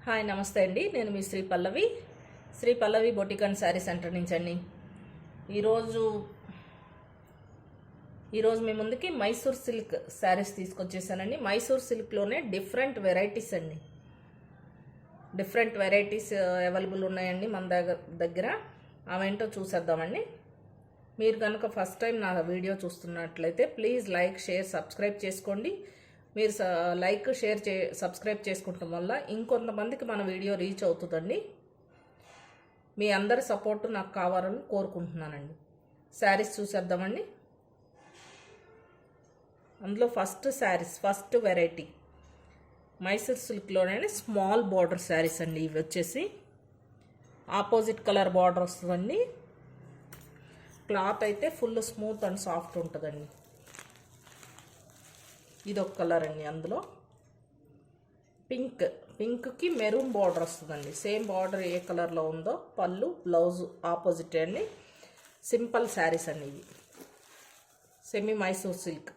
Hi నమస్తే అండి. నేను మీ Shri Pallavi boutique and sari centre నుంచి అండి. ఈరోజు మీ ముందుకి మైసూర్ సిల్క్ శారీస్ తీసుకొచ్చేసానండి. మైసూర్ సిల్క్లోనే డిఫరెంట్ వెరైటీస్ అండి. డిఫరెంట్ వెరైటీస్ అవైలబుల్ ఉన్నాయండి మన దగ్గర. అవేంటో చూసేద్దామండి. మీరు కనుక ఫస్ట్ టైం నా వీడియో చూస్తున్నట్లయితే ప్లీజ్ లైక్, షేర్, సబ్స్క్రైబ్ చేసుకోండి. మీరు లైక్, షేర్, సబ్స్క్రైబ్ చేసుకుంటాం వల్ల ఇంకొంతమందికి మన వీడియో రీచ్ అవుతుందండి. మీ అందరి సపోర్టు నాకు కావాలని కోరుకుంటున్నానండి. శారీస్ చూసేద్దామండి. అందులో ఫస్ట్ వెరైటీ మైసూర్ సిల్క్లోనే స్మాల్ బార్డర్ శారీస్ అండి. ఇవి వచ్చేసి ఆపోజిట్ కలర్ బార్డర్ వస్తుందండి. క్లాత్ అయితే ఫుల్ స్మూత్ అండ్ సాఫ్ట్ ఉంటుందండి. ఇదొక కలర్ అండి. అందులో పింక్కి మెరూన్ బార్డర్ వస్తుందండి. సేమ్ బార్డర్ ఏ కలర్లో ఉందో పళ్ళు, బ్లౌజ్ ఆపోజిట్ అండి. సింపుల్ శారీస్ అండి. ఇవి సెమీ మైసూర్ సిల్క్,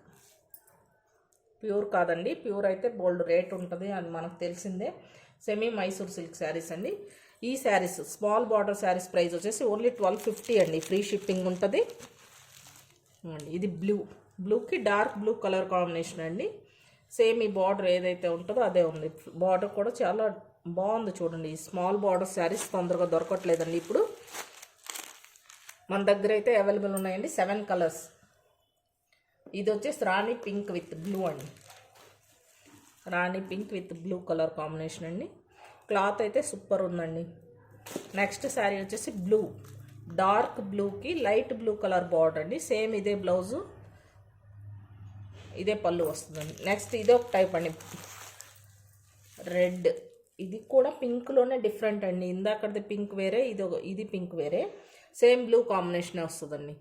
ప్యూర్ కాదండి. ప్యూర్ అయితే బోల్డ్ రేట్ ఉంటుంది, అది మనకు తెలిసిందే. సెమీ మైసూర్ సిల్క్ శారీస్ అండి. ఈ saris small border saris price వచ్చేసి ఓన్లీ 1250 అండి. ఫ్రీ షిప్పింగ్ ఉంటుంది. ఇది బ్లూకి డార్క్ బ్లూ కలర్ కాంబినేషన్ అండి. సేమ్ ఈ బార్డర్ ఏదైతే ఉంటుందో అదే ఉంది. బార్డర్ కూడా చాలా బాగుంది చూడండి. ఈ స్మాల్ బార్డర్ శారీస్ తొందరగా దొరకట్లేదండి ఇప్పుడు. మన దగ్గర అయితే అవైలబుల్ ఉన్నాయండి 7 కలర్స్. ఇది వచ్చేసి రాణి పింక్ విత్ బ్లూ అండి. Rani pink with blue colour combination అండి. క్లాత్ అయితే సూపర్ ఉందండి. నెక్స్ట్ శారీ వచ్చేసి డార్క్ బ్లూకి లైట్ బ్లూ కలర్ బార్డర్ అండి. సేమ్ ఇదే బ్లౌజు, ఇదే పళ్ళు వస్తుందండి. నెక్స్ట్ ఇదే ఒక టైప్ అండి, రెడ్. ఇది కూడా పింక్లోనే డిఫరెంట్ అండి. ఇందాకది పింక్ వేరే, ఇది పింక్ వేరే. సేమ్ బ్లూ కాంబినేషన్ వస్తుందండి.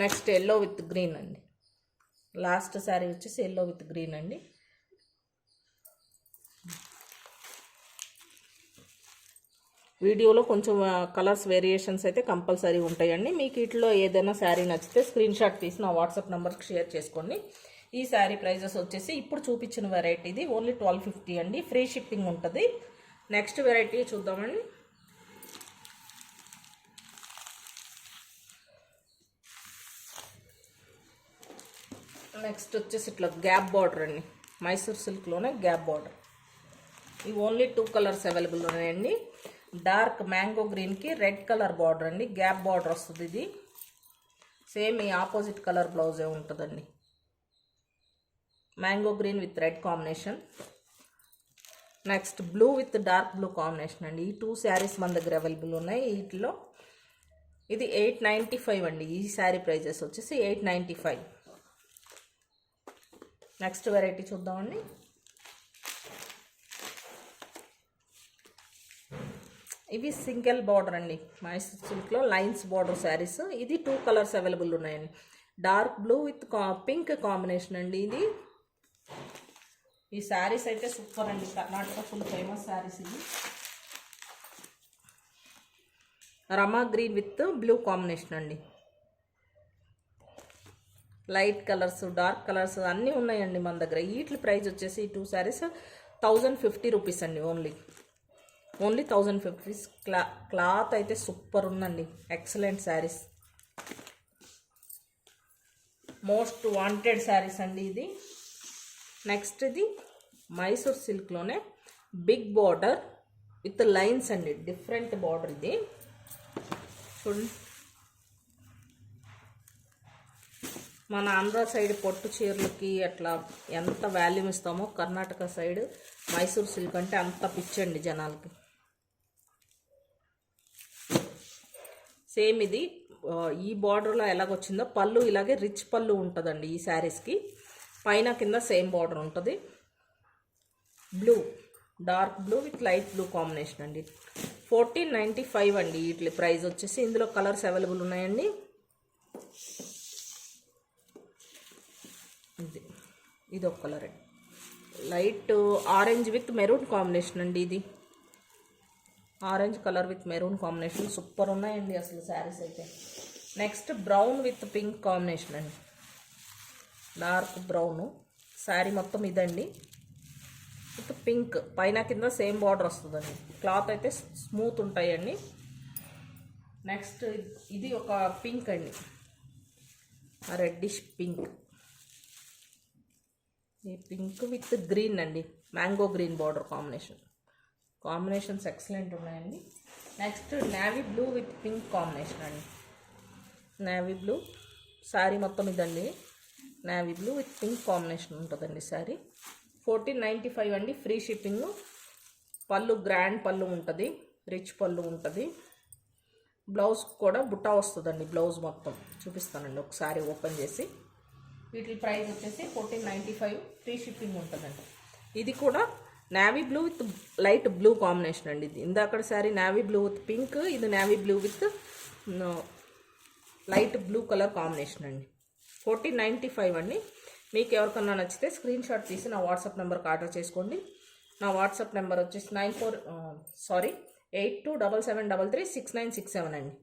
నెక్స్ట్ ఎల్లో విత్ గ్రీన్ అండి. లాస్ట్ శారీ వచ్చేసి ఎల్లో విత్ గ్రీన్ అండి. వీడియోలో కొంచెం కలర్స్ వేరియేషన్స్ అయితే కంపల్సరీ ఉంటాయండి. మీకు వీటిలో ఏదైనా శారీ నచ్చితే స్క్రీన్ షాట్ తీసి నా వాట్సాప్ నెంబర్కి షేర్ చేసుకోండి. ఈ శారీ ప్రైజెస్ వచ్చేసి ఇప్పుడు చూపించిన వెరైటీది ఓన్లీ 1250 అండి. ఫ్రీ షిప్పింగ్ ఉంటుంది. నెక్స్ట్ వెరైటీ చూద్దామండి. నెక్స్ట్ వచ్చేసి ఇట్లా గ్యాప్ బార్డర్ అండి. మైసూర్ సిల్క్లోనే గ్యాప్ బార్డర్. ఇవి ఓన్లీ 2 కలర్స్ అవైలబుల్ ఉన్నాయండి. డార్క్ మ్యాంగో గ్రీన్కి రెడ్ కలర్ బార్డర్ అండి. గ్యాప్ బార్డర్ వస్తుంది. ఇది సేమ్ ఈ ఆపోజిట్ కలర్ బ్లౌజే ఉంటుందండి. Mango green with red combination. Next blue with dark blue combination అండి. ఈ 2 శారీస్ మన దగ్గర అవైలబుల్ ఉన్నాయి. వీటిలో ఇది 895 అండి. ఈ శారీ ప్రైజెస్ వచ్చేసి 895. నెక్స్ట్ వెరైటీ చూద్దామండి. ఇవి సింగిల్ బార్డర్ అండి. మైసూర్ సిల్క్లో లైన్స్ బార్డర్ శారీస్. ఇది 2 కలర్స్ అవైలబుల్ ఉన్నాయండి. Dark blue with pink combination అండి. ఈ శారీస్ అయితే సూపర్ అండి. కర్ణాటక ఫుల్ ఫేమస్ శారీస్ ఇవి. Rama green with blue combination అండి. లైట్ కలర్స్, డార్క్ కలర్స్ అన్నీ ఉన్నాయండి మన దగ్గర. వీటి ప్రైస్ వచ్చేసి ఈ 2 శారీస్ 1050 రూపీస్ అండి. ఓన్లీ 1050. క్లాత్ అయితే సూపర్ ఉందండి. Excellent saris, most wanted saris అండి ఇది. నెక్స్ట్ ఇది మైసూర్ సిల్క్లోనే బిగ్ బార్డర్ విత్ లైన్స్ అండి. డిఫరెంట్ బార్డర్ ఇది చూడండి. మన ఆంధ్ర సైడ్ పొట్టు చీరలకి అట్లా ఎంత వాల్యూ ఇస్తామో కర్ణాటక సైడ్ మైసూర్ సిల్క్ అంటే అంత పిచ్చండి జనాలకి. సేమ్ ఇది ఈ బార్డర్లో ఎలాగొచ్చిందో పళ్ళు ఇలాగే రిచ్ పళ్ళు ఉంటుందండి ఈ శారీస్కి. పైన కింద సేమ్ బార్డర్ ఉంటుంది. Dark blue with light blue combination అండి. 1495 అండి వీటి ప్రైస్ వచ్చేసి. ఇందులో కలర్స్ అవైలబుల్ ఉన్నాయండి. ఇది ఒక కలర్ అండి. Light orange with maroon combination అండి. ఇది orange colour with maroon combination super ఉన్నాయండి అసలు శారీస్ అయితే. Next brown with pink combination అండి. డార్క్ బ్రౌను శారీ మొత్తం ఇదండి. విత్ పింక్ పైన కింద సేమ్ బార్డర్ వస్తుందండి. క్లాత్ అయితే స్మూత్ ఉంటాయండి. నెక్స్ట్ ఇది ఒక పింక్ అండి, రెడ్డిష్ పింక్. ఈ పింక్ విత్ గ్రీన్ అండి, mango green border combinations excellent ఉన్నాయండి. Next navy blue with pink combination అండి. నేవీ బ్లూ శారీ మొత్తం ఇదండి. Navy blue with pink combination ఉంటుందండి శారీ. 1495 అండి, ఫ్రీ షిప్పింగ్. పళ్ళు గ్రాండ్ పళ్ళు ఉంటుంది, రిచ్ పళ్ళు ఉంటుంది. బ్లౌజ్ కూడా బుట్ట వస్తుందండి. బ్లౌజ్ మొత్తం చూపిస్తానండి ఒకసారి ఓపెన్ చేసి. వీటి ప్రైస్ వచ్చేసి 1495, ఫ్రీ షిప్పింగ్ ఉంటుందండి. ఇది కూడా navy blue with light blue combination అండి. ఇది ఇందాక sari navy blue with pink, ఇది navy blue with light blue colour combination అండి. 1495 అండి. మీకు ఎవరికన్నా నచ్చితే స్క్రీన్ షాట్ తీసి నా వాట్సాప్ నెంబర్కి ఆర్డర్ చేసుకోండి. నా వాట్సాప్ నెంబర్ వచ్చేసి 8277336967 అండి.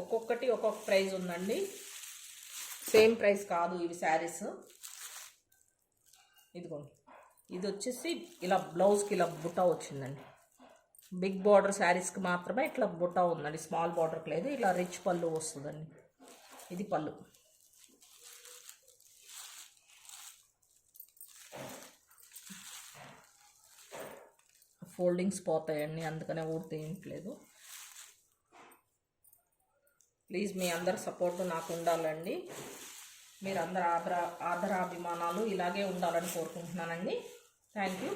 ఒక్కొక్కటి ఒక్కొక్క ప్రైస్ ఉందండి, సేమ్ ప్రైస్ కాదు ఇవి శారీస్. ఇదిగోండి, ఇది వచ్చేసి ఇలా బ్లౌజ్కి ఇలా బుట్ట వచ్చిందండి. బిగ్ బార్డర్ శారీస్కి మాత్రమే ఇట్లా బుట్ట ఉందండి, స్మాల్ బార్డర్కి లేదు. ఇలా రిచ్ పళ్ళు వస్తుందండి. ఇది పళ్ళు. ఫోల్డింగ్స్ పోతాయండి, అందుకనే ఊడితేయట్లేదు. ప్లీజ్ మీ అందరి సపోర్ట్ నాకు ఉండాలండి. మీరు అందరు ఆదరాభిమానాలు ఇలాగే ఉండాలని కోరుకుంటున్నానండి. Thank you.